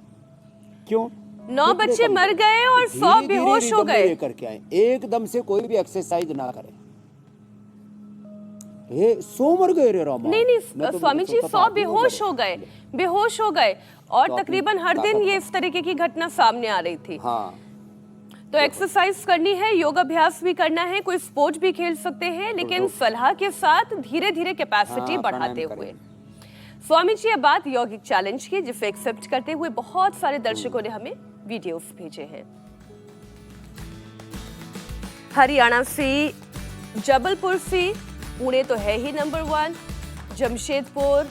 क्यों? 9 बच्चे मर गए और 100 बेहोश हो गए। करके आए, एकदम से कोई भी एक्सरसाइज ना करे। ये 100 मर गए रे रामा। नहीं स्वामी जी 100 बेहोश हो गए और तो तकरीबन हर दिन ये इस तरीके की घटना सामने आ रही थी। हाँ, तो एक्सरसाइज करनी है, योग अभ्यास भी करना है, कोई स्पोर्ट भी खेल सकते हैं, लेकिन सलाह के साथ धीरे धीरे कैपेसिटी बढ़ाते हुए। स्वामी जी, अब बात यौगिक चैलेंज की, जिसे एक्सेप्ट करते हुए बहुत सारे दर्शकों ने हमें वीडियोस भेजे हैं। हरियाणा से, जबलपुर से, पुणे तो है ही नंबर 1, जमशेदपुर,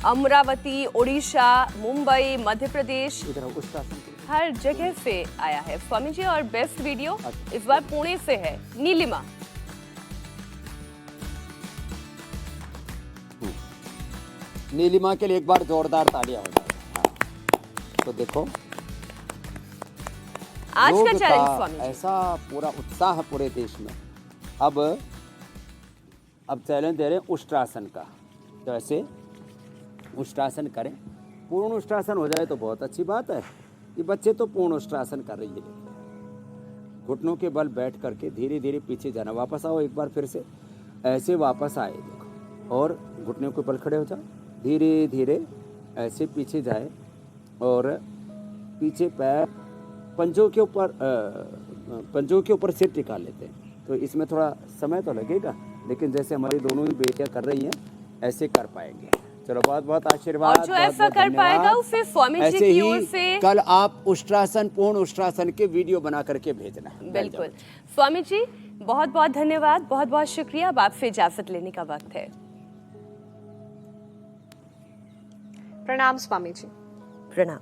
अमरावती, ओडिशा, मुंबई, मध्य प्रदेश, हर जगह से आया है स्वामी जी। और बेस्ट वीडियो इस बार पुणे से है, नीलिमा। नीलिमा के लिए एक बार जोरदार तालियां हो जाए। हाँ। तो देखो आज का योग चैलेंज स्वामी जी। ऐसा पूरा उत्साह पूरे देश में। अब चैलेंज दे रहे हैं उष्ट्रासन का। तो ऐसे उष्ट्रासन करें, पूर्ण उष्ट्रासन हो जाए तो बहुत अच्छी बात है। ये बच्चे तो पूर्ण उष्ट्रासन कर रही है। घुटनों के बल बैठ करके धीरे धीरे पीछे जाना। वापस आओ एक बार फिर से, ऐसे वापस आए देखो, और घुटनों के बल खड़े हो जाओ, धीरे धीरे ऐसे पीछे जाए और पीछे पैर पंजों के ऊपर सिर टिका लेते हैं। तो इसमें थोड़ा समय तो लगेगा, लेकिन जैसे हमारी दोनों ही बेटियां कर रही हैं ऐसे कर पाएंगे। चलो बहुत बहुत आशीर्वाद। और जो ऐसा कर पाएगा उसे स्वामी जी की ओर से कल आप उष्ट्रासन, पूर्ण उष्ट्रासन के वीडियो बना करके भेजना। बिल्कुल स्वामी जी, बहुत बहुत धन्यवाद, बहुत बहुत शुक्रिया। अब आपसे इजाजत लेने का वक्त है। प्रणाम स्वामी जी। प्रणाम।